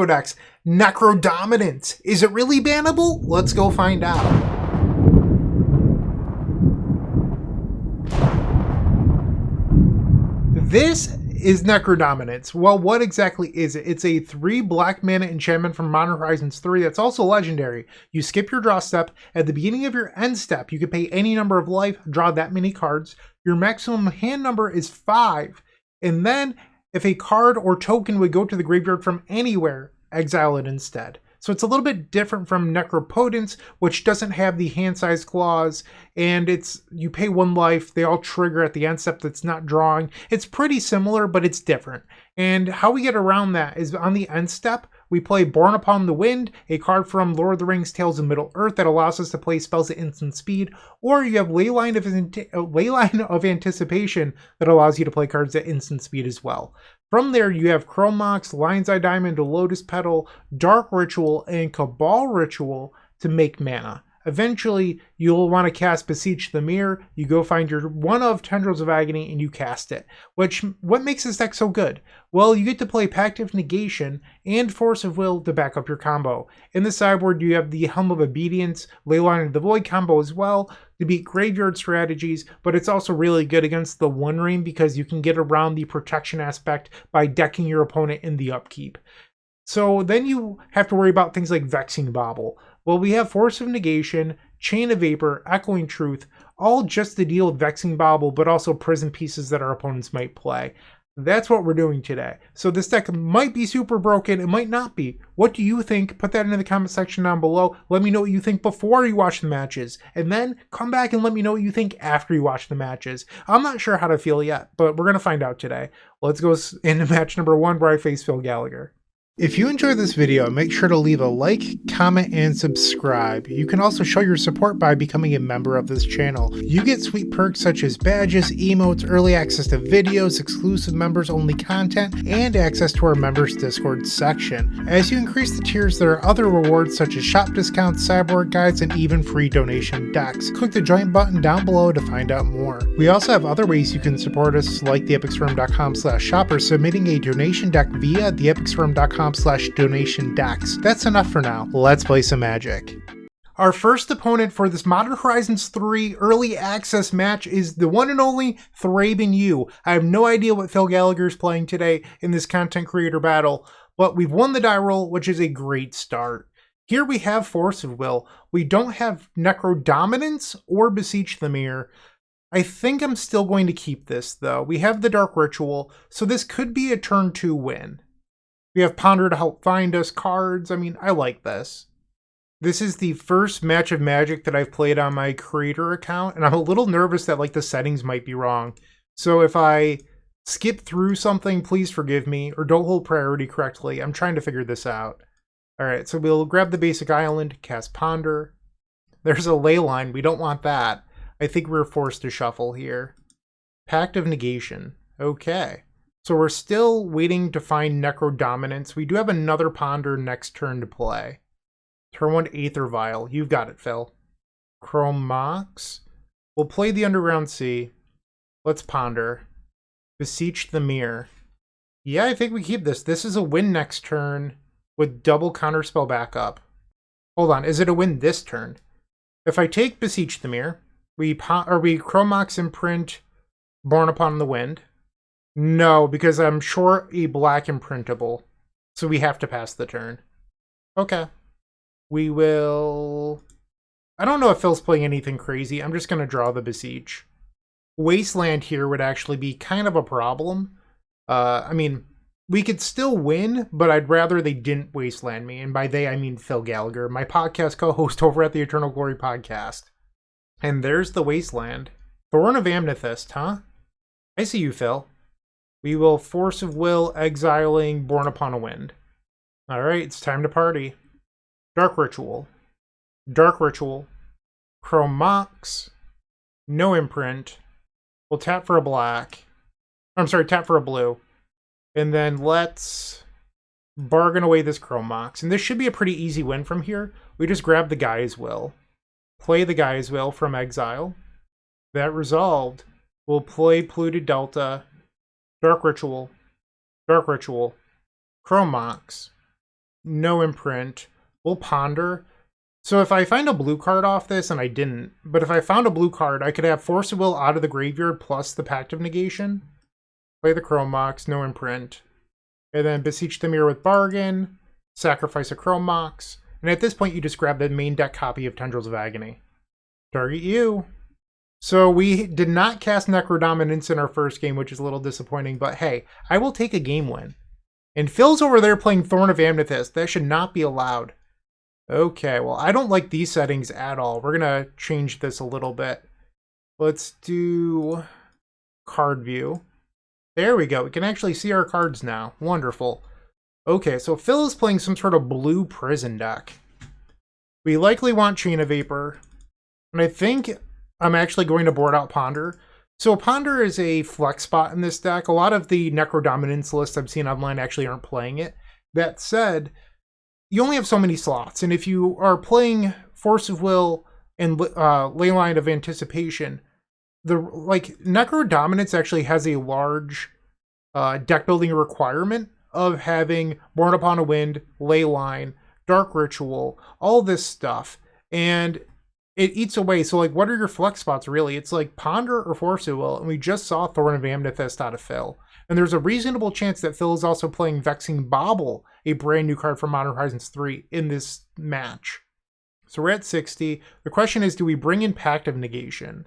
Decks, Necrodominance. Is it really bannable? Let's go find out. This is Necrodominance. Well, what exactly is it? It's a 3 black mana enchantment from Modern Horizons 3 that's also legendary. You skip your draw step. At the beginning of your end step, you can pay any number of life, draw that many cards. Your maximum hand number is 5. And then, if a card or token would go to the graveyard from anywhere, exile it instead. So it's a little bit different from Necropotence, which doesn't have the hand size clause, and you pay 1 life, they all trigger at the end step that's not drawing. It's pretty similar, but it's different. And how we get around that is on the end step, we play Borne Upon the Wind, a card from Lord of the Rings Tales of Middle-earth that allows us to play spells at instant speed, or you have Leyline of Anticipation that allows you to play cards at instant speed as well. From there, you have Chrome Mox, Lion's Eye Diamond, Lotus Petal, Dark Ritual, and Cabal Ritual to make mana. Eventually, you'll want to cast Beseech the Mirror. You go find your one of Tendrils of Agony and you cast it. What makes this deck so good? Well, you get to play Pact of Negation and Force of Will to back up your combo. In the sideboard, you have the Helm of Obedience, Leyline of the Void combo as well to beat graveyard strategies, but it's also really good against the One Ring because you can get around the protection aspect by decking your opponent in the upkeep. So then you have to worry about things like Vexing Bauble. Well, we have Force of Negation, Chain of Vapor, Echoing Truth, all just to deal with Vexing Bauble, but also prison pieces that our opponents might play. That's what we're doing today. So this deck might be super broken, it might not be. What do you think? Put that in the comment section down below. Let me know what you think before you watch the matches. And then come back and let me know what you think after you watch the matches. I'm not sure how to feel yet, but we're going to find out today. Let's go into match number 1 where I face Phil Gallagher. If you enjoyed this video, make sure to leave a like, comment, and subscribe. You can also show your support by becoming a member of this channel. You get sweet perks such as badges, emotes, early access to videos, exclusive members-only content, and access to our members Discord section. As you increase the tiers, there are other rewards such as shop discounts, sideboard guides, and even free donation decks. Click the join button down below to find out more. We also have other ways you can support us, like theepicsforum.com/shop or submitting a donation deck via theepicsforum.com/donation decks. That's enough for now. Let's play some Magic. Our first opponent for this Modern Horizons 3 early access match is the one and only Thraben U. I have no idea what Phil Gallagher is playing today in this content creator battle, but we've won the die roll, which is a great start. Here we have Force of Will. We don't have Necrodominance or Beseech the Mirror. I think I'm still going to keep this though. We have the Dark Ritual, so this could be a turn 2 win. We have Ponder to help find us cards. I mean, I like this. This is the first match of Magic that I've played on my creator account, and I'm a little nervous that like the settings might be wrong. So if I skip through something, please forgive me, or don't hold priority correctly. I'm trying to figure this out. Alright, so we'll grab the basic island, cast Ponder. There's a Leyline, we don't want that. I think we're forced to shuffle here. Pact of Negation. Okay. So we're still waiting to find Necrodominance. We do have another Ponder next turn to play. Turn 1 Aether Vial. You've got it, Phil. Chrome Mox. We'll play the Underground Sea. Let's Ponder. Beseech the Mirror. Yeah, I think we keep this. This is a win next turn with double counterspell backup. Hold on, is it a win this turn? If I take Beseech the Mirror, we Chrome Mox imprint Borne Upon the Wind. No, because I'm short a black imprintable. So we have to pass the turn. Okay. We will... I don't know if Phil's playing anything crazy. I'm just going to draw the Beseech. Wasteland here would actually be kind of a problem. I mean, we could still win, but I'd rather they didn't Wasteland me. And by they, I mean Phil Gallagher, my podcast co-host over at the Eternal Glory podcast. And there's the Wasteland. Borne of Amethyst, huh? I see you, Phil. We will Force of Will, exiling Borne Upon a Wind. Alright, it's time to party. Dark Ritual. Dark Ritual. Chrome Mox. No imprint. We'll tap for a black. I'm sorry, tap for a blue. And then let's bargain away this Chrome Mox. And this should be a pretty easy win from here. We just grab the Gaia's Will. Play the Gaia's Will from exile. That resolved. We'll play Polluted Delta. Dark Ritual, Dark Ritual, Chrome Mox, no imprint. We'll ponder. So if I find a blue card off this, and I didn't, but if I found a blue card, I could have Force of Will out of the graveyard plus the Pact of Negation. Play the Chrome Mox, no imprint. And then Beseech the Mirror with Bargain, sacrifice a Chrome Mox, and at this point you just grab the main deck copy of Tendrils of Agony. Target you. So we did not cast Necrodominance in our first game, which is a little disappointing, but hey, I will take a game win. And Phil's over there playing Thorn of Amethyst. That should not be allowed. Okay, well, I don't like these settings at all. We're going to change this a little bit. Let's do card view. There we go. We can actually see our cards now. Wonderful. Okay, so Phil is playing some sort of blue prison deck. We likely want Chain of Vapor. And I think I'm actually going to board out Ponder. So Ponder is a flex spot in this deck. A lot of the Necrodominance lists I've seen online actually aren't playing it. That said, you only have so many slots. And if you are playing Force of Will and Leyline of Anticipation, Necrodominance actually has a large deck building requirement of having Borne Upon a Wind, Leyline, Dark Ritual, all this stuff. And it eats away. So, like, what are your flex spots, really? It's like Ponder or Force of Will, and we just saw Thorn of Amethyst out of Phil. And there's a reasonable chance that Phil is also playing Vexing Bauble, a brand new card from Modern Horizons 3, in this match. So we're at 60. The question is, do we bring in Pact of Negation?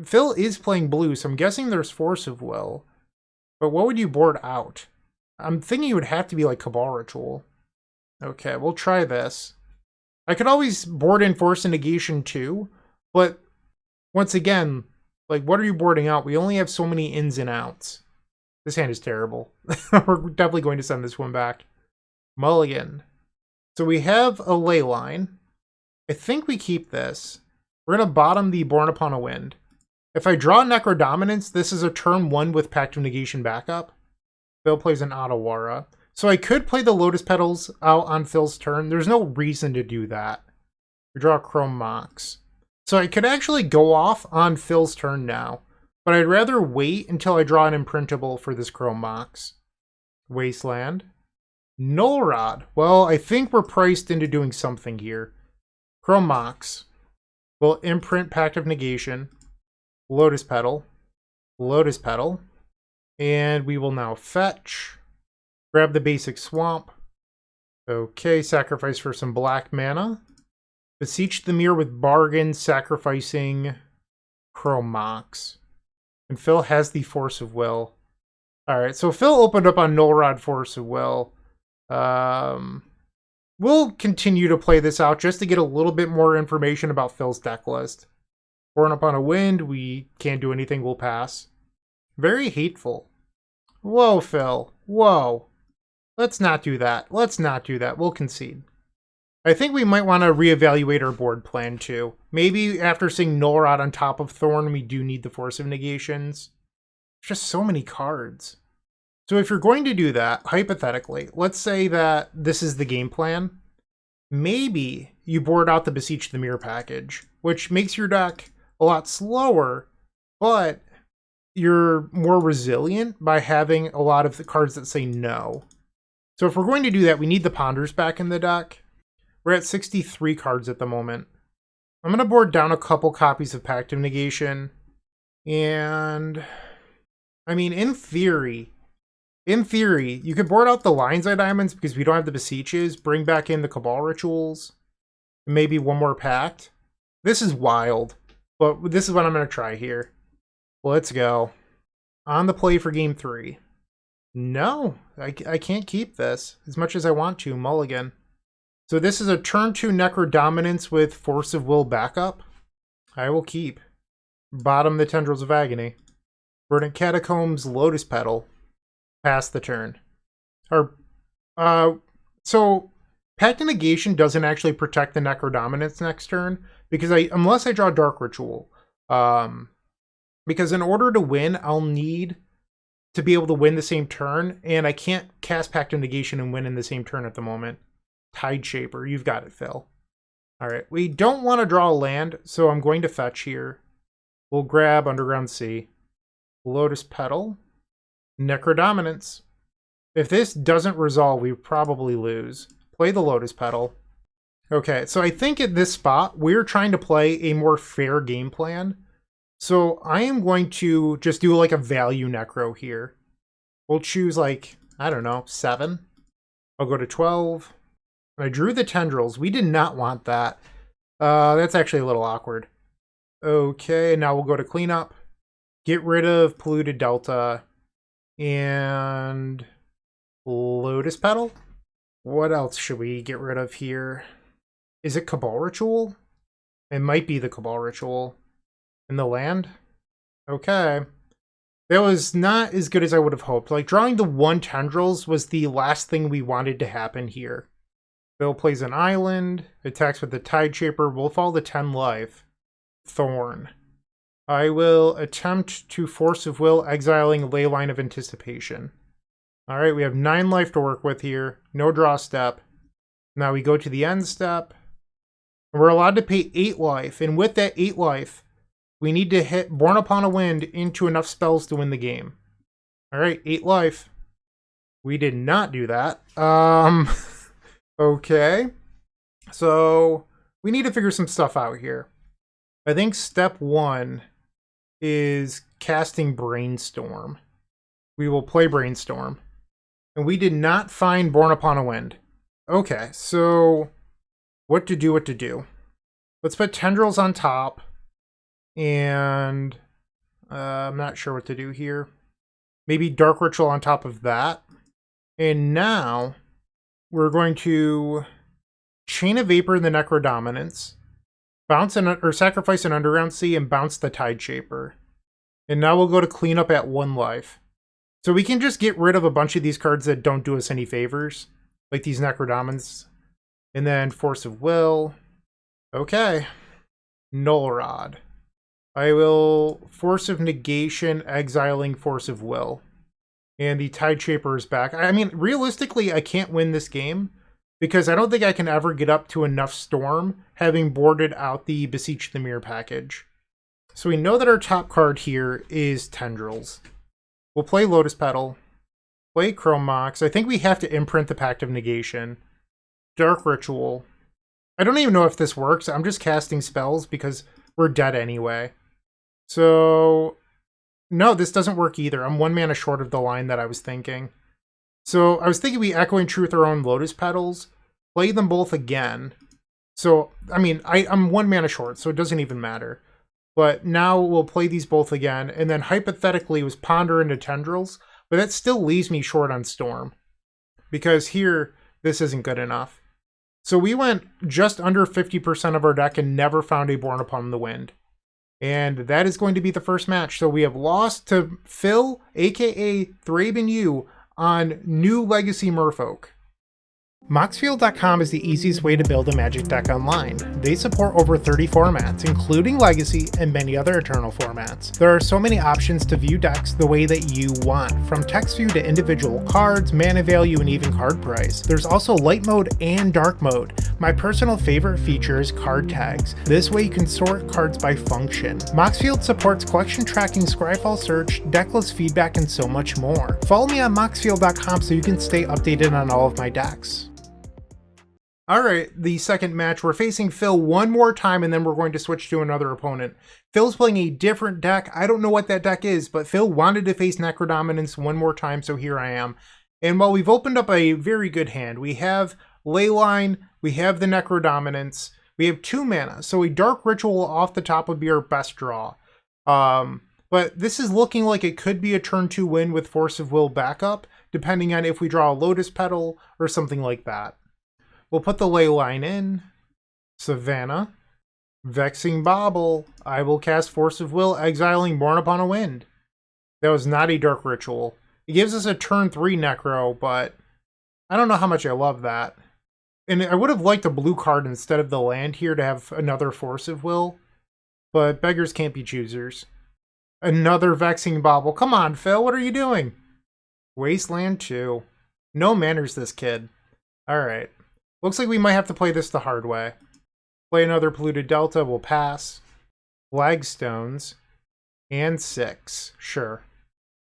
Phil is playing blue, so I'm guessing there's Force of Will. But what would you board out? I'm thinking it would have to be like Cabal Ritual. Okay, we'll try this. I could always board in Force of Negation too, but once again, like, what are you boarding out? We only have so many ins and outs. This hand is terrible. We're definitely going to send this one back. Mulligan. So we have a Leyline. I think we keep this. We're going to bottom the Borne Upon a Wind. If I draw Necrodominance, this is a turn 1 with Pact of Negation backup. Phil plays an Otawara. So I could play the Lotus Petals out on Phil's turn. There's no reason to do that. We draw a Chrome Mox. So I could actually go off on Phil's turn now. But I'd rather wait until I draw an imprintable for this Chrome Mox. Wasteland. Null Rod. Well, I think we're priced into doing something here. Chrome Mox. We'll imprint Pact of Negation. Lotus Petal. Lotus Petal. And we will now fetch. Grab the basic Swamp. Okay, sacrifice for some black mana. Beseech the Mirror with Bargain, sacrificing Chrome Mox. And Phil has the Force of Will. Alright, so Phil opened up on Null Rod Force of Will. We'll continue to play this out just to get a little bit more information about Phil's deck list. Borne Upon a Wind, we can't do anything, we'll pass. Very hateful. Whoa, Phil. Whoa. Let's not do that. Let's not do that. We'll concede. I think we might want to reevaluate our board plan too. Maybe after seeing Null Rod on top of Thorn, we do need the Force of Negations. There's just so many cards. So if you're going to do that, hypothetically, let's say that this is the game plan. Maybe you board out the Beseech the Mirror package, which makes your deck a lot slower, but you're more resilient by having a lot of the cards that say no. So if we're going to do that, we need the Ponders back in the deck. We're at 63 cards at the moment. I'm going to board down a couple copies of Pact of Negation. And, I mean, in theory, you could board out the Lion's Eye Diamonds because we don't have the Beseeches, bring back in the Cabal Rituals, maybe one more Pact. This is wild, but this is what I'm going to try here. Let's go. On the play for game 3. No, I can't keep this as much as I want to. Mulligan. So this is a turn 2 Necrodominance with Force of Will backup. I will keep. Bottom the Tendrils of Agony. Verdant Catacombs, Lotus Petal. Pass the turn. So Pact of Negation doesn't actually protect the Necrodominance next turn because unless I draw Dark Ritual. Because in order to win, I'll need to be able to win the same turn, and I can't cast Pact of Negation and win in the same turn at the moment. Tide Shaper, you've got it, Phil. Alright, we don't want to draw a land, so I'm going to fetch here. We'll grab Underground Sea. Lotus Petal. Necrodominance. If this doesn't resolve, we probably lose. Play the Lotus Petal. Okay, so I think at this spot, we're trying to play a more fair game plan. So I am going to just do like a value necro here. We'll choose like, I don't know, 7. I'll go to 12. I drew the Tendrils. We did not want that. That's actually a little awkward. Okay, now we'll go to cleanup. Get rid of Polluted Delta. And Lotus Petal? What else should we get rid of here? Is it Cabal Ritual? It might be the Cabal Ritual. In the land? Okay. That was not as good as I would have hoped. Like, drawing the 1 Tendrils was the last thing we wanted to happen here. Bill plays an island, attacks with the Tideshaper, we'll follow the 10 life. Thorn. I will attempt to Force of Will, exiling Leyline of Anticipation. Alright, we have 9 life to work with here. No draw step. Now we go to the end step. And we're allowed to pay 8 life, and with that 8 life, we need to hit Borne Upon a Wind into enough spells to win the game. Alright, 8 life. We did not do that. Okay. So, we need to figure some stuff out here. I think step 1 is casting Brainstorm. We will play Brainstorm. And we did not find Borne Upon a Wind. Okay, so what to do. Let's put Tendrils on top. And I'm not sure what to do here. Maybe Dark Ritual on top of that. And now we're going to Chain of Vapor in the Necrodominance, bounce or sacrifice an Underground Sea, and bounce the Tideshaper. And now we'll go to cleanup at 1 life. So we can just get rid of a bunch of these cards that don't do us any favors, like these Necrodominance. And then Force of Will. Okay. Null Rod. I will Force of Negation, exiling Force of Will. And the Tideshaper is back. I mean, realistically, I can't win this game because I don't think I can ever get up to enough Storm, having boarded out the Beseech the Mirror package. So we know that our top card here is Tendrils. We'll play Lotus Petal, play Chrome Mox. I think we have to imprint the Pact of Negation. Dark Ritual. I don't even know if this works. I'm just casting spells because we're dead anyway. So no, this doesn't work either. I'm 1 mana short of the line that I was thinking. So I was thinking we Echoing Truth our own Lotus Petals, play them both again. So, I mean, I'm 1 mana short, so it doesn't even matter. But now we'll play these both again, and then hypothetically was Ponder into Tendrils, but that still leaves me short on Storm. Because here, this isn't good enough. So we went just under 50% of our deck and never found a Borne Upon the Wind. And that is going to be the first match. So we have lost to Phil, aka Thraben U, on New Legacy Merfolk. Moxfield.com is the easiest way to build a Magic deck online. They support over 30 formats, including Legacy and many other Eternal formats. There are so many options to view decks the way that you want, from text view to individual cards, mana value, and even card price. There's also light mode and dark mode. My personal favorite feature is card tags. This way you can sort cards by function. Moxfield supports collection tracking, Scryfall search, decklist feedback, and so much more. Follow me on Moxfield.com so you can stay updated on all of my decks. Alright, the second match, we're facing Phil 1 more time and then we're going to switch to another opponent. Phil's playing a different deck. I don't know what that deck is, but Phil wanted to face Necrodominance 1 more time, so here I am. And while we've opened up a very good hand, we have Leyline, we have the Necrodominance, we have 2 mana, so a Dark Ritual off the top would be our best draw. But this is looking like it could be a turn 2 win with Force of Will backup, depending on if we draw a Lotus Petal or something like that. We'll put the Leyline in. Savannah. Vexing Bauble. I will cast Force of Will, exiling Borne Upon a Wind. That was not a Dark Ritual. It gives us a turn 3 Necro, but I don't know how much I love that. And I would have liked a blue card instead of the land here to have another Force of Will. But beggars can't be choosers. Another Vexing Bauble. Come on, Phil, what are you doing? Wasteland 2. No manners, this kid. Alright. Looks like we might have to play this the hard way. Play another Polluted Delta, we'll pass. Flagstones. And 6. Sure.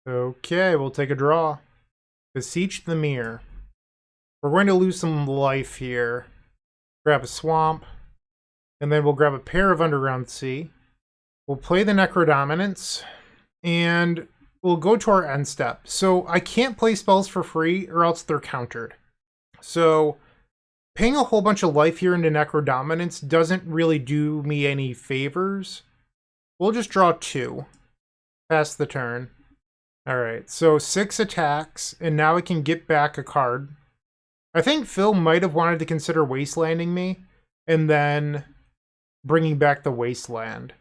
Okay, we'll take a draw. Beseech the Mirror. We're going to lose some life here. Grab a swamp. And then we'll grab a pair of Underground Sea. We'll play the Necrodominance. And we'll go to our end step. So I can't play spells for free or else they're countered. So paying a whole bunch of life here into Necrodominance doesn't really do me any favors. We'll just draw 2. Pass the turn. Alright, so 6 attacks, and now I can get back a card. I think Phil might have wanted to consider wastelanding me, and then bringing back the Wasteland.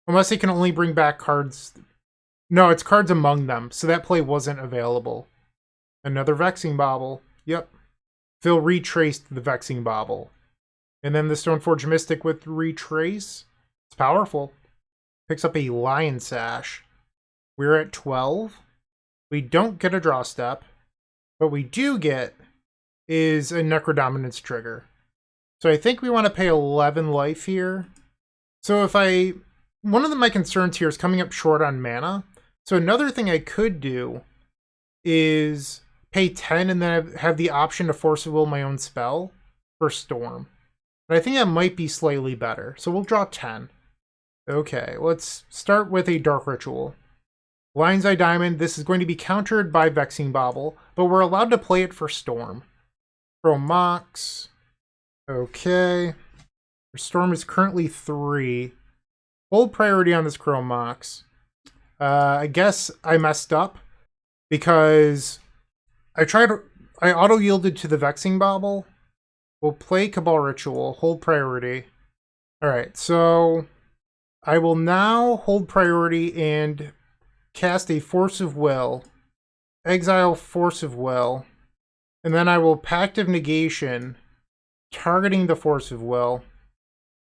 Unless he can only bring back cards... No, it's cards among them, so that play wasn't available. Another Vexing Bauble. Yep. Phil retraced the Vexing Bauble. And then the Stoneforge Mystic with Retrace. It's powerful. Picks up a Lion Sash. We're at 12. We don't get a draw step. What we do get is a Necrodominance trigger. So I think we want to pay 11 life here. So if I... One of my concerns here is coming up short on mana. So another thing I could do is pay 10 and then have the option to Force of Will my own spell for Storm. But I think that might be slightly better. So we'll draw 10. Okay, let's start with a Dark Ritual. Lion's Eye Diamond, this is going to be countered by Vexing Bauble, but we're allowed to play it for Storm. Throw Mox. Okay. Storm is currently 3. Hold priority on this Chrome Mox. I guess I messed up because I auto-yielded to the Vexing Bauble. We'll play Cabal Ritual, hold priority. Alright, so I will now hold priority and cast a Force of Will. Exile Force of Will. And then I will Pact of Negation, targeting the Force of Will.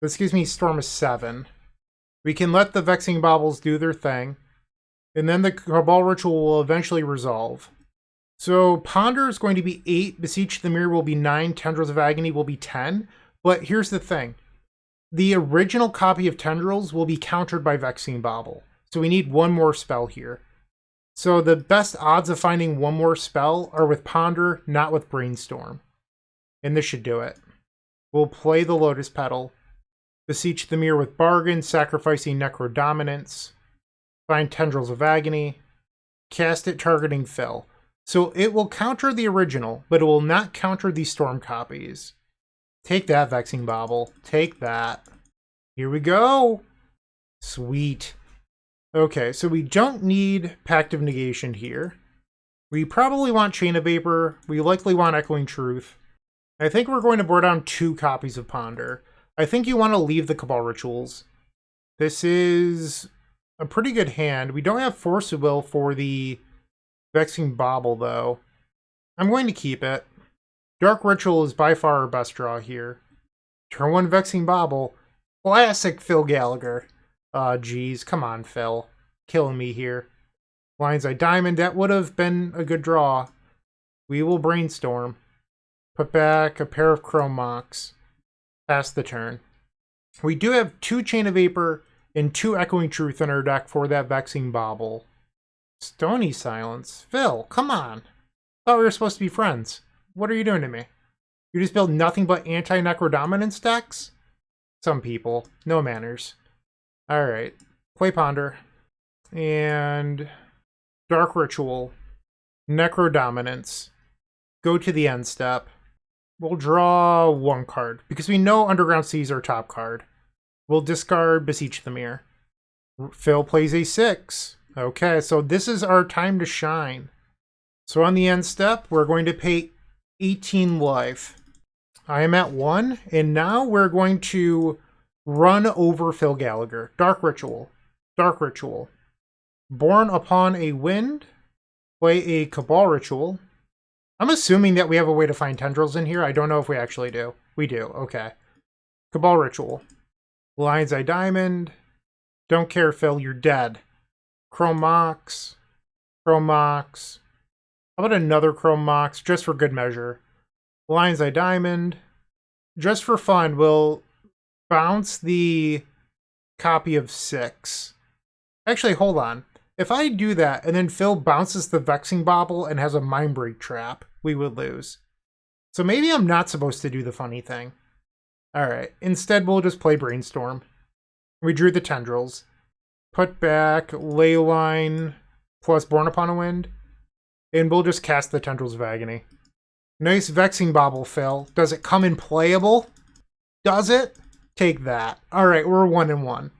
This gives me Storm of 7. We can let the Vexing Baubles do their thing. And then the Cabal Ritual will eventually resolve. So Ponder is going to be 8, Beseech the Mirror will be 9, Tendrils of Agony will be 10. But here's the thing. The original copy of Tendrils will be countered by Vexing Bauble. So we need one more spell here. So the best odds of finding one more spell are with Ponder, not with Brainstorm. And this should do it. We'll play the Lotus Petal. Beseech the Mirror with Bargain, sacrificing Necrodominance. Find Tendrils of Agony. Cast it targeting Phil. So it will counter the original, but it will not counter the Storm copies. Take that, Vexing Bauble. Take that. Here we go. Sweet. Okay, so we don't need Pact of Negation here. We probably want Chain of Vapor. We likely want Echoing Truth. I think we're going to board down 2 copies of Ponder. I think you want to leave the Cabal Rituals. This is a pretty good hand. We don't have Force of Will for the Vexing Bauble, though. I'm going to keep it. Dark Ritual is by far our best draw here. Turn 1 Vexing Bauble. Classic Phil Gallagher. Aw, geez. Come on, Phil. Killing me here. Lion's Eye Diamond. That would have been a good draw. We will Brainstorm. Put back a pair of Chrome Mox. Pass the turn. We do have 2 Chain of Vapor and 2 Echoing Truth in our deck for that Vexing Bauble. Stony Silence. Phil, come on. Thought we were supposed to be friends. What are you doing to me? You just build nothing but anti-Necrodominance decks? Some people. No manners. Alright. Play Ponder. And Dark Ritual. Necrodominance. Go to the end step. We'll draw 1 card, because we know Underground Sea is our top card. We'll discard Beseech the Mirror. Phil plays a 6. Okay, so this is our time to shine. So on the end step, we're going to pay 18 life. I am at 1, and now we're going to run over Phil Gallagher. Dark Ritual. Dark Ritual. Borne Upon a Wind. Play a Cabal Ritual. I'm assuming that we have a way to find Tendrils in here. I don't know if we actually do. We do. Okay. Cabal Ritual. Lion's Eye Diamond. Don't care, Phil. You're dead. Chrome Mox. Chrome Mox. How about another Chrome Mox, just for good measure? Lion's Eye Diamond. Just for fun, we'll bounce the copy of 6. Actually, hold on. If I do that, and then Phil bounces the Vexing Bauble and has a Mindbreak trap, we would lose. So maybe I'm not supposed to do the funny thing. Alright, instead we'll just play Brainstorm. We drew the Tendrils. Put back Leyline plus Borne Upon a Wind. And we'll just cast the Tendrils of Agony. Nice Vexing Bauble fill. Does it come in playable? Does it? Take that. Alright, we're 1-1.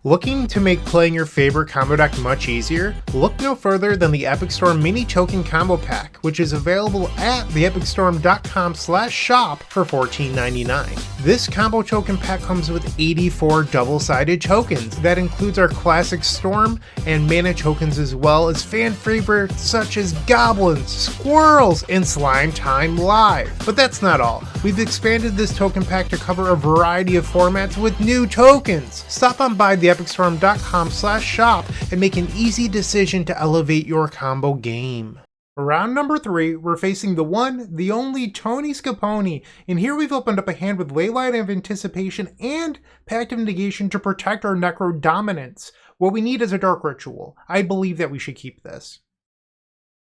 Looking to make playing your favorite combo deck much easier? Look no further than the Epic Storm Mini Token Combo Pack, which is available at theepicstorm.com/shop for $14.99. This combo token pack comes with 84 double-sided tokens. That includes our classic Storm and mana tokens, as well as fan favorites such as Goblins, Squirrels, and Slime Time Live. But that's not all. We've expanded this token pack to cover a variety of formats with new tokens. Stop on by theepicstorm.com/shop and make an easy decision to elevate your combo game. Round number 3, we're facing the one, the only Tony Scapone, and here we've opened up a hand with Leyline of Anticipation and Pact of Negation to protect our Necrodominance. What we need is a Dark Ritual. I believe that we should keep this.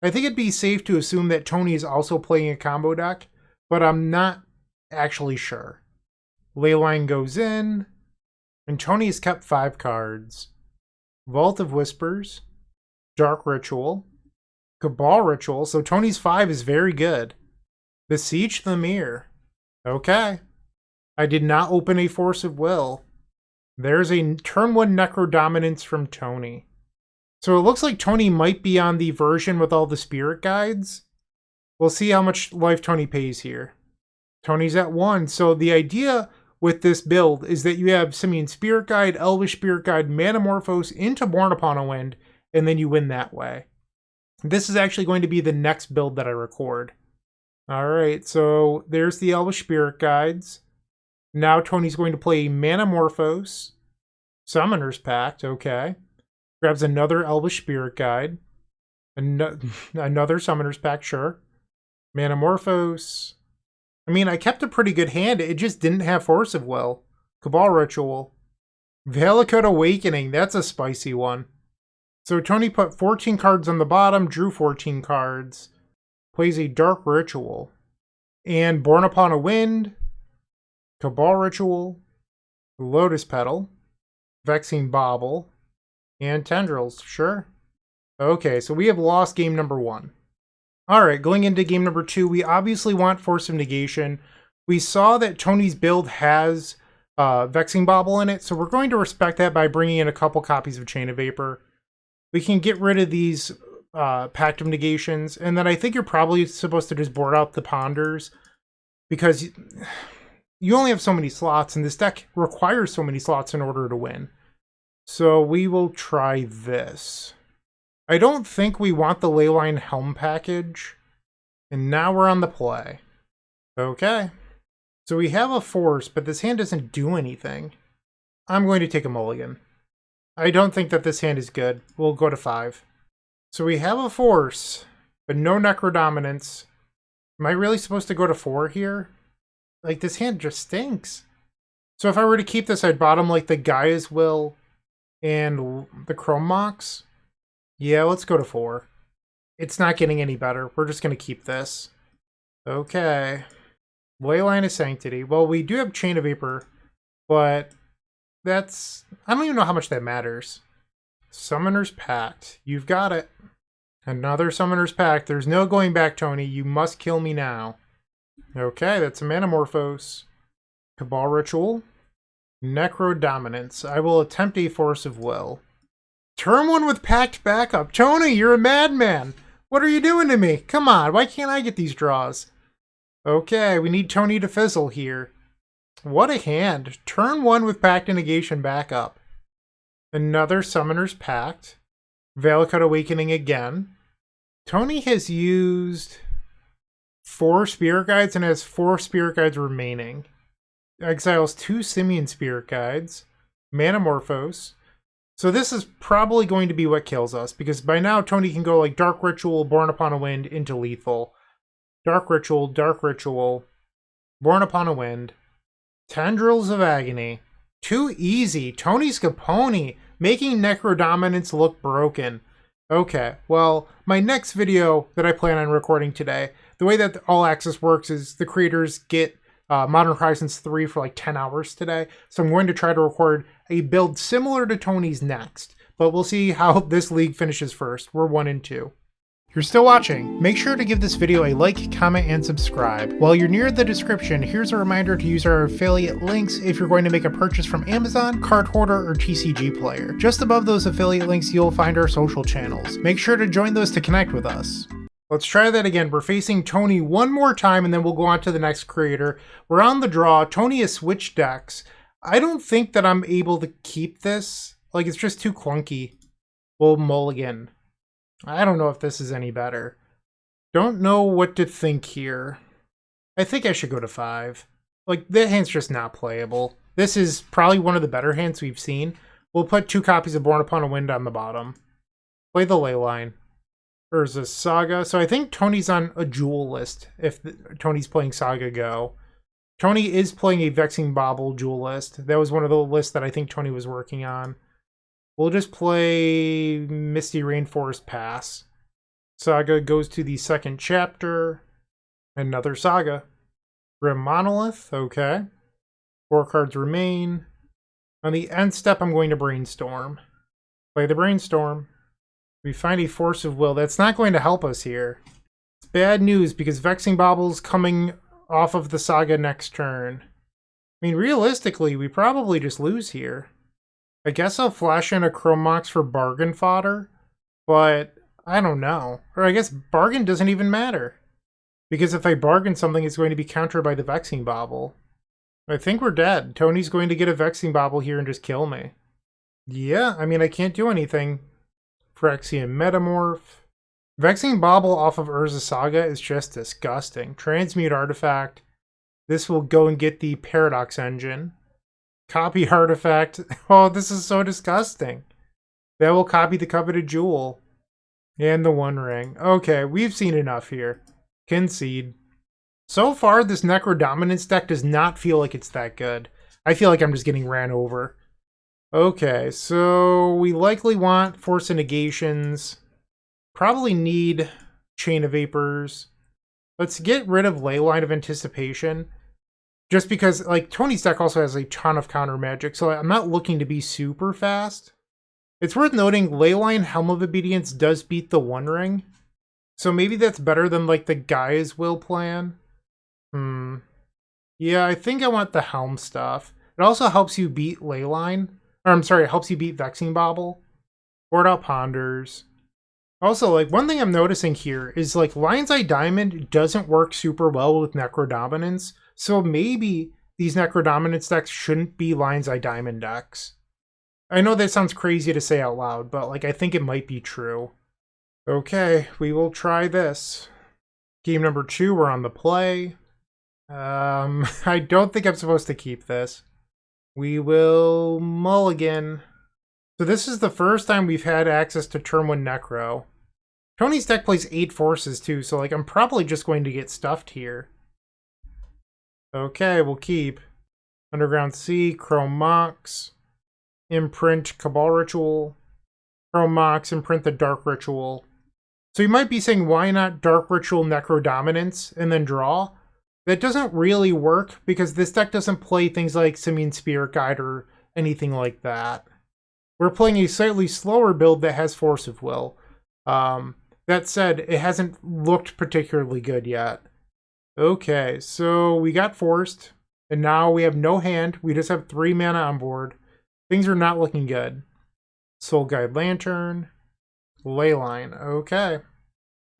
I think it'd be safe to assume that Tony is also playing a combo deck, but I'm not actually sure. Leyline goes in, and Tony has kept 5 cards. Vault of Whispers, Dark Ritual, Cabal Ritual, so Tony's 5 is very good. Beseech the Mirror. Okay. I did not open a Force of Will. There's a turn 1 Necrodominance from Tony. So it looks like Tony might be on the version with all the Spirit Guides. We'll see how much life Tony pays here. Tony's at 1, so the idea with this build is that you have Simian Spirit Guide, Elvish Spirit Guide, Manamorphose into Borne Upon a Wind, and then you win that way. This is actually going to be the next build that I record. Alright, so there's the Elvish Spirit Guides. Now Tony's going to play Manamorphose, Summoner's Pact, okay. Grabs another Elvish Spirit Guide, another Summoner's Pact, sure. Manamorphose. I mean, I kept a pretty good hand, it just didn't have Force of Will. Cabal Ritual. Valakut Awakening, that's a spicy one. So Tony put 14 cards on the bottom, drew 14 cards, plays a Dark Ritual, and Borne Upon a Wind, Cabal Ritual, Lotus Petal, Vexing Bauble, and Tendrils, sure. Okay, so we have lost game number 1. Alright, going into game number 2, we obviously want Force of Negation. We saw that Tony's build has Vexing Bauble in it, so we're going to respect that by bringing in a couple copies of Chain of Vapor. We can get rid of these Pact of Negations, and then I think you're probably supposed to just board out the Ponders, because you only have so many slots, and this deck requires so many slots in order to win. So we will try this. I don't think we want the Leyline Helm package. And now we're on the play. Okay. So we have a Force, but this hand doesn't do anything. I'm going to take a mulligan. I don't think that this hand is good. We'll go to 5. So we have a Force, but no Necrodominance. Am I really supposed to go to 4 here? Like, this hand just stinks. So if I were to keep this, I'd bottom like the Gaea's Will and the Chrome Mox. Yeah, let's go to 4. It's not getting any better. We're just going to keep this. Okay. Leyline of Sanctity. Well, we do have Chain of Vapor, but that's... I don't even know how much that matters. Summoner's Pact. You've got it. Another Summoner's Pact. There's no going back, Tony. You must kill me now. Okay, that's a Manamorphose. Cabal Ritual. Necrodominance. I will attempt a Force of Will. Turn 1 with Pact backup. Tony, you're a madman. What are you doing to me? Come on, why can't I get these draws? Okay, we need Tony to fizzle here. What a hand. Turn 1 with Pact of Negation backup. Another Summoner's Pact. Valakut Awakening again. Tony has used 4 Spirit Guides and has 4 Spirit Guides remaining. Exiles 2 Simian Spirit Guides. Manamorphose. So this is probably going to be what kills us, because by now Tony can go like Dark Ritual, Borne Upon a Wind into lethal. Dark Ritual, Borne Upon a Wind. Tendrils of Agony. Too easy. Tony Scapone making Necrodominance look broken. Okay, well, my next video that I plan on recording today, the way that All Access works is the creators get Modern Horizons 3 for like 10 hours today. So I'm going to try to record a build similar to Tony's next. But we'll see how this league finishes first. We're 1 and 2. If you're still watching, make sure to give this video a like, comment, and subscribe. While you're near the description, here's a reminder to use our affiliate links if you're going to make a purchase from Amazon, Card Hoarder, or TCG Player. Just above those affiliate links, you'll find our social channels. Make sure to join those to connect with us. Let's try that again. We're facing Tony one more time, and then we'll go on to the next creator. We're on the draw. Tony has switched decks. I don't think that I'm able to keep this. Like, it's just too clunky. We'll mulligan. I don't know if this is any better. Don't know what to think here. I think I should go to 5. Like, that hand's just not playable. This is probably one of the better hands we've seen. We'll put 2 copies of Borne Upon a Wind on the bottom. Play the Leyline. There's a Saga. So I think Tony's on a Jewel list if Tony's playing Saga Go. Tony is playing a Vexing Bauble Jewel list. That was one of the lists that I think Tony was working on. We'll just play Misty Rainforest Pass. Saga goes to the second chapter. Another Saga. Grim Monolith, okay. 4 cards remain. On the end step, I'm going to Brainstorm. Play the Brainstorm. We find a Force of Will. That's not going to help us here. It's bad news because Vexing Bauble's coming off of the Saga next turn. I mean, realistically, we probably just lose here. I guess I'll flash in a Chrome Mox for bargain fodder, but I don't know. Or I guess bargain doesn't even matter. Because if I bargain something, it's going to be countered by the Vexing Bauble. I think we're dead. Tony's going to get a Vexing Bauble here and just kill me. Yeah, I mean, I can't do anything. Phyrexian Metamorph. Vexing Bauble off of Urza Saga is just disgusting. Transmute Artifact. This will go and get the Paradox Engine. Copy Artifact. Oh, this is so disgusting. That will copy the Coveted Jewel. And the One Ring. Okay, we've seen enough here. Concede. So far, this Necrodominance deck does not feel like it's that good. I feel like I'm just getting ran over. Okay, so we likely want Force of Negations. Probably need Chain of Vapors. Let's get rid of Leyline of Anticipation. Just because, like, Tony's deck also has a ton of counter magic, so I'm not looking to be super fast. It's worth noting Leyline Helm of Obedience does beat the One Ring. So maybe that's better than, like, the Gaia's Will plan. Yeah, I think I want the Helm stuff. It also helps you beat Leyline. Or, I'm sorry, it helps you beat Vexing Bauble. Board out Ponders. Also, like, one thing I'm noticing here is, like, Lion's Eye Diamond doesn't work super well with Necrodominance. So maybe these Necrodominance decks shouldn't be Lion's Eye Diamond decks. I know that sounds crazy to say out loud, but, like, I think it might be true. Okay, we will try this. Game number 2, we're on the play. I don't think I'm supposed to keep this. We will mulligan. So this is the first time we've had access to turn 1 Necro. Tony's deck plays 8 forces too, so like I'm probably just going to get stuffed here. Okay, we'll keep. Underground Sea, Chrome Mox, imprint Cabal Ritual, Chrome Mox, imprint the Dark Ritual. So you might be saying, why not Dark Ritual Necrodominance and then draw? That doesn't really work because this deck doesn't play things like Simian Spirit Guide or anything like that. We're playing a slightly slower build that has Force of Will. That said, it hasn't looked particularly good yet. Okay, so we got forced, and now we have no hand. We just have 3 mana on board. Things are not looking good. Soul Guide Lantern, Leyline, okay.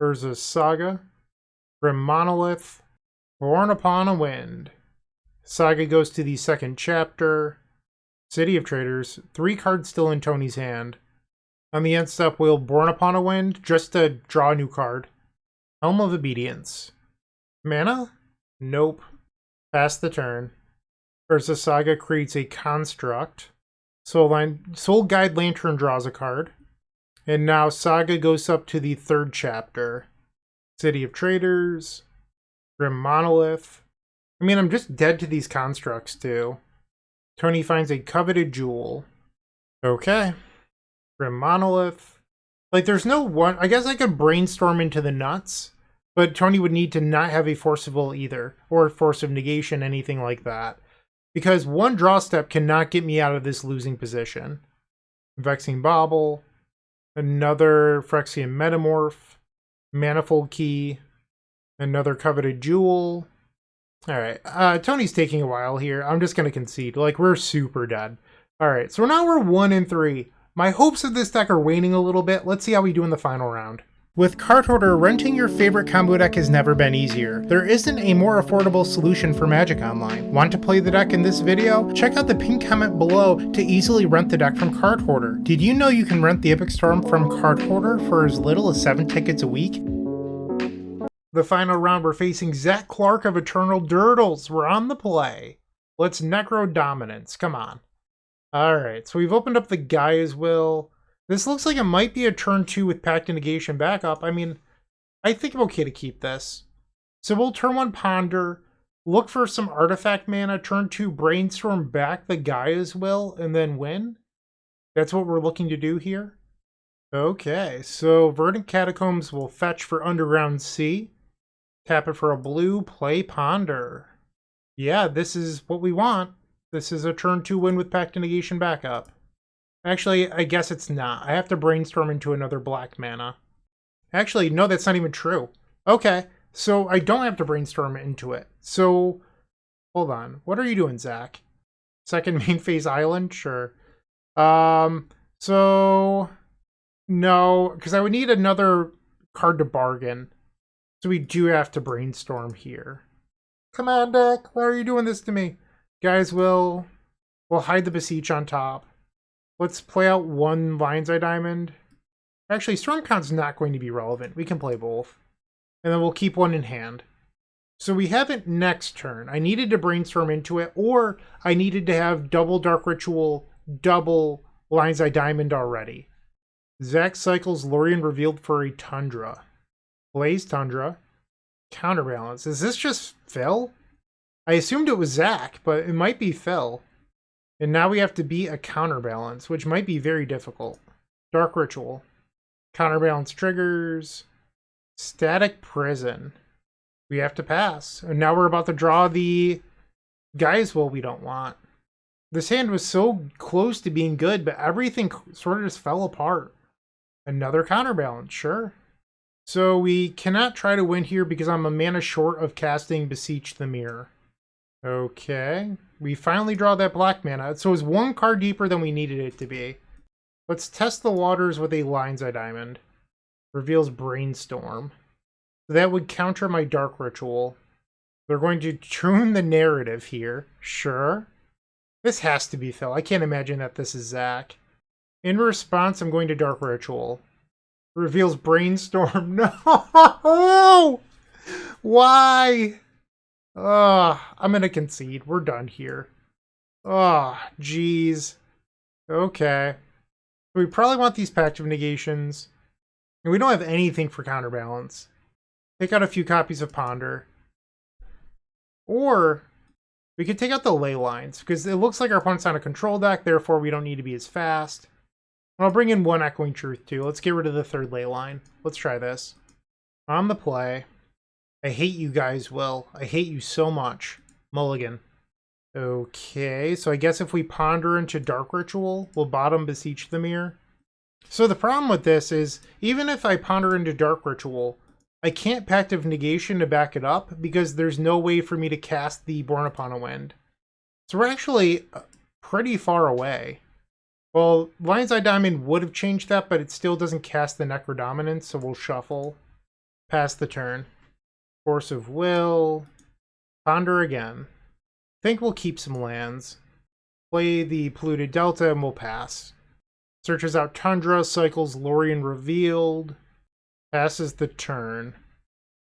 Urza Saga, Grim Monolith, Borne Upon a Wind. Saga goes to the second chapter. City of Traders, 3 cards still in Tony's hand. On the end step, we'll Borne Upon a Wind just to draw a new card. Helm of Obedience. Mana? Nope. Pass the turn. Urza Saga creates a construct. Soul Guide Lantern draws a card. And now Saga goes up to the third chapter. City of Traders. Grim Monolith. I mean, I'm just dead to these constructs too. Tony finds a Coveted Jewel. Okay. Grim Monolith. Like, there's no one... I guess I could Brainstorm into the nuts. But Tony would need to not have a Force of Will either, or a Force of Negation, anything like that. Because one draw step cannot get me out of this losing position. Vexing Bauble, another Phyrexian Metamorph, Manifold Key, another Coveted Jewel. Alright, Tony's taking a while here. I'm just going to concede. Like, we're super dead. Alright, so now we're 1-3. My hopes of this deck are waning a little bit. Let's see how we do in the final round. With Card Hoarder, renting your favorite combo deck has never been easier. There isn't a more affordable solution for Magic Online. Want to play the deck in this video? Check out the pinned comment below to easily rent the deck from Card Hoarder. Did you know you can rent the Epic Storm from Card Hoarder for as little as 7 tickets a week? The final round, we're facing Zach Clark of Eternal Durdles. We're on the play. Let's Necrodominance. Come on. Alright, so we've opened up the Gaia's Will. This looks like it might be a turn 2 with Pact of Negation backup. I mean, I think I'm okay to keep this. So we'll turn 1 Ponder, look for some artifact mana, turn 2 Brainstorm back the Gaia's Will, and then win? That's what we're looking to do here? Okay, so Verdant Catacombs will fetch for Underground Sea. Tap it for a blue, play Ponder. Yeah, this is what we want. This is a turn 2 win with Pact of Negation backup. Actually, I guess it's not. I have to Brainstorm into another black mana. Actually, no, that's not even true. Okay, so I don't have to Brainstorm into it. So, hold on. What are you doing, Zach? Second main phase island? Sure. So, no, because I would need another card to bargain. So we do have to Brainstorm here. Come on, deck. Why are you doing this to me? Guys, we'll hide the Beseech on top. Let's play out 1 Lion's Eye Diamond. Actually, Stormcount's not going to be relevant. We can play both. And then we'll keep 1 in hand. So we have it next turn. I needed to Brainstorm into it, or I needed to have double Dark Ritual, double Lion's Eye Diamond already. Zach cycles Lorien Revealed for a Tundra. Blaze Tundra. Counterbalance. Is this just Phil? I assumed it was Zach, but it might be Phil. And now we have to beat a Counterbalance, which might be very difficult. Dark Ritual. Counterbalance triggers. Static Prison. We have to pass. And now we're about to draw the Gaia's Will we don't want. This hand was so close to being good, but everything sort of just fell apart. Another Counterbalance, sure. So we cannot try to win here because I'm a mana short of casting Beseech the Mirror. Okay. We finally draw that black mana. So it's 1 card deeper than we needed it to be. Let's test the waters with a Lion's Eye Diamond. Reveals Brainstorm. That would counter my Dark Ritual. They're going to tune the narrative here. Sure. This has to be Phil. I can't imagine that this is Zach. In response, I'm going to Dark Ritual. Reveals Brainstorm. No! Why? I'm gonna concede. We're done here. Oh, jeez. Okay. We probably want these Pact of Negations. And we don't have anything for Counterbalance. Take out a few copies of Ponder. Or we could take out the Ley Lines, because it looks like our opponent's on a control deck, therefore we don't need to be as fast. And I'll bring in 1 Echoing Truth too. Let's get rid of the 3rd Ley Line. Let's try this. On the play. I hate you guys, Will. I hate you so much. Mulligan. Okay, so I guess if we Ponder into Dark Ritual, we'll bottom Beseech the Mirror. So the problem with this is, even if I Ponder into Dark Ritual, I can't Pact of Negation to back it up, because there's no way for me to cast the Borne Upon a Wind. So we're actually pretty far away. Well, Lion's Eye Diamond would have changed that, but it still doesn't cast the Necrodominance, so we'll shuffle. Pass the turn. Force of Will. Ponder again. Think we'll keep some lands. Play the Polluted Delta and we'll pass. Searches out Tundra, cycles Lorien Revealed. Passes the turn.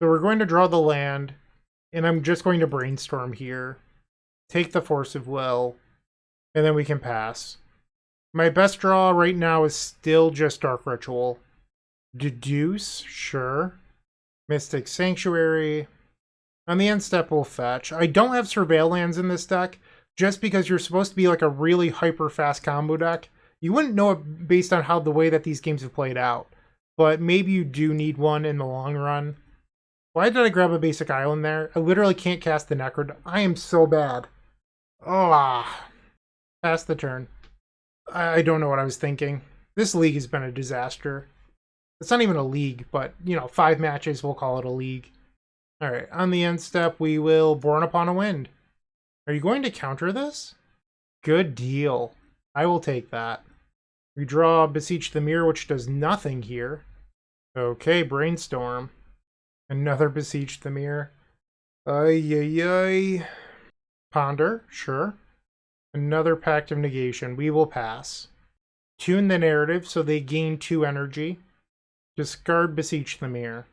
So we're going to draw the land, and I'm just going to Brainstorm here. Take the Force of Will, and then we can pass. My best draw right now is still just Dark Ritual. Deduce, sure. Mystic Sanctuary. On the end step, we'll fetch. I don't have Surveil lands in this deck, just because you're supposed to be like a really hyper-fast combo deck. You wouldn't know it based on how the way that these games have played out, but maybe you do need one in the long run. Why did I grab a basic island there? I literally can't cast the Necrod. I am so bad. Oh, pass the turn. I don't know what I was thinking. This league has been a disaster. It's not even a league, but, you know, 5 matches, we'll call it a league. Alright, on the end step, we will Borne Upon a Wind. Are you going to counter this? Good deal. I will take that. We draw Beseech the Mirror, which does nothing here. Okay, Brainstorm. Another Beseech the Mirror. Ay. Ponder, sure. Another Pact of Negation. We will pass. Tune the narrative so they gain 2 energy. Discard Beseech the Mirror.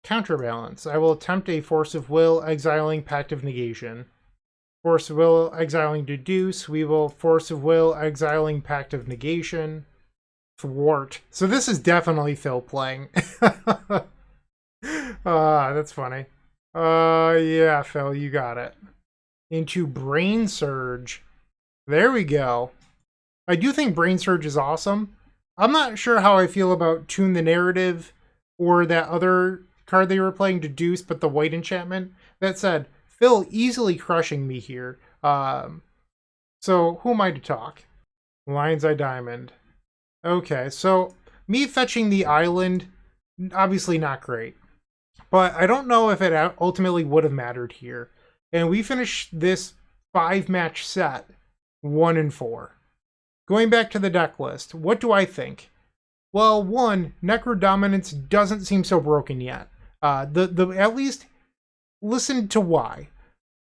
Counterbalance. I will attempt a Force of Will, exiling Pact of Negation. Force of Will, exiling Deduce. We will Force of Will, exiling Pact of Negation. Thwart. So this is definitely Phil playing. That's funny. Yeah, Phil, you got it. Into Brain Surge. There we go. I do think Brain Surge is awesome. I'm not sure how I feel about Tune the Narrative or that other card they were playing, Deduce, but the white enchantment. That said, Phil easily crushing me here. So who am I to talk? Lion's Eye Diamond. Okay, so me fetching the island, obviously not great. But I don't know if it ultimately would have mattered here. And we finished this 5-match set 1-4. Going back to the deck list, what do I think? Well, 1, Necrodominance doesn't seem so broken yet. At least listen to why.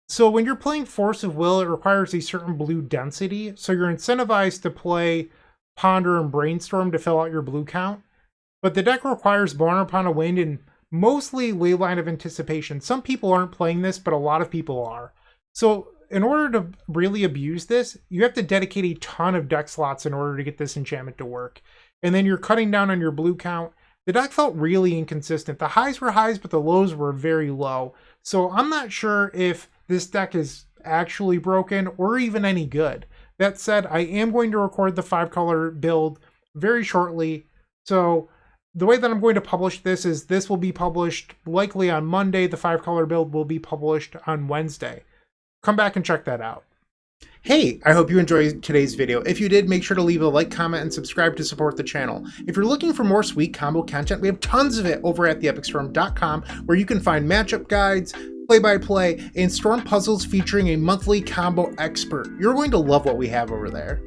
So when you're playing Force of Will, it requires a certain blue density, so you're incentivized to play Ponder and Brainstorm to fill out your blue count. But the deck requires Borne Upon a Wind and mostly Leyline of Anticipation. Some people aren't playing this, but a lot of people are. So in order to really abuse this, you have to dedicate a ton of deck slots in order to get this enchantment to work. And then you're cutting down on your blue count. The deck felt really inconsistent. The highs were highs, but the lows were very low. So I'm not sure if this deck is actually broken or even any good. That said, I am going to record the 5-color build very shortly. So the way that I'm going to publish this is this will be published likely on Monday. The 5-color build will be published on Wednesday. Come back and check that out. Hey, I hope you enjoyed today's video. If you did, make sure to leave a like, comment, and subscribe to support the channel. If you're looking for more sweet combo content, we have tons of it over at theepicstorm.com, where you can find matchup guides, play-by-play, and storm puzzles featuring a monthly combo expert. You're going to love what we have over there.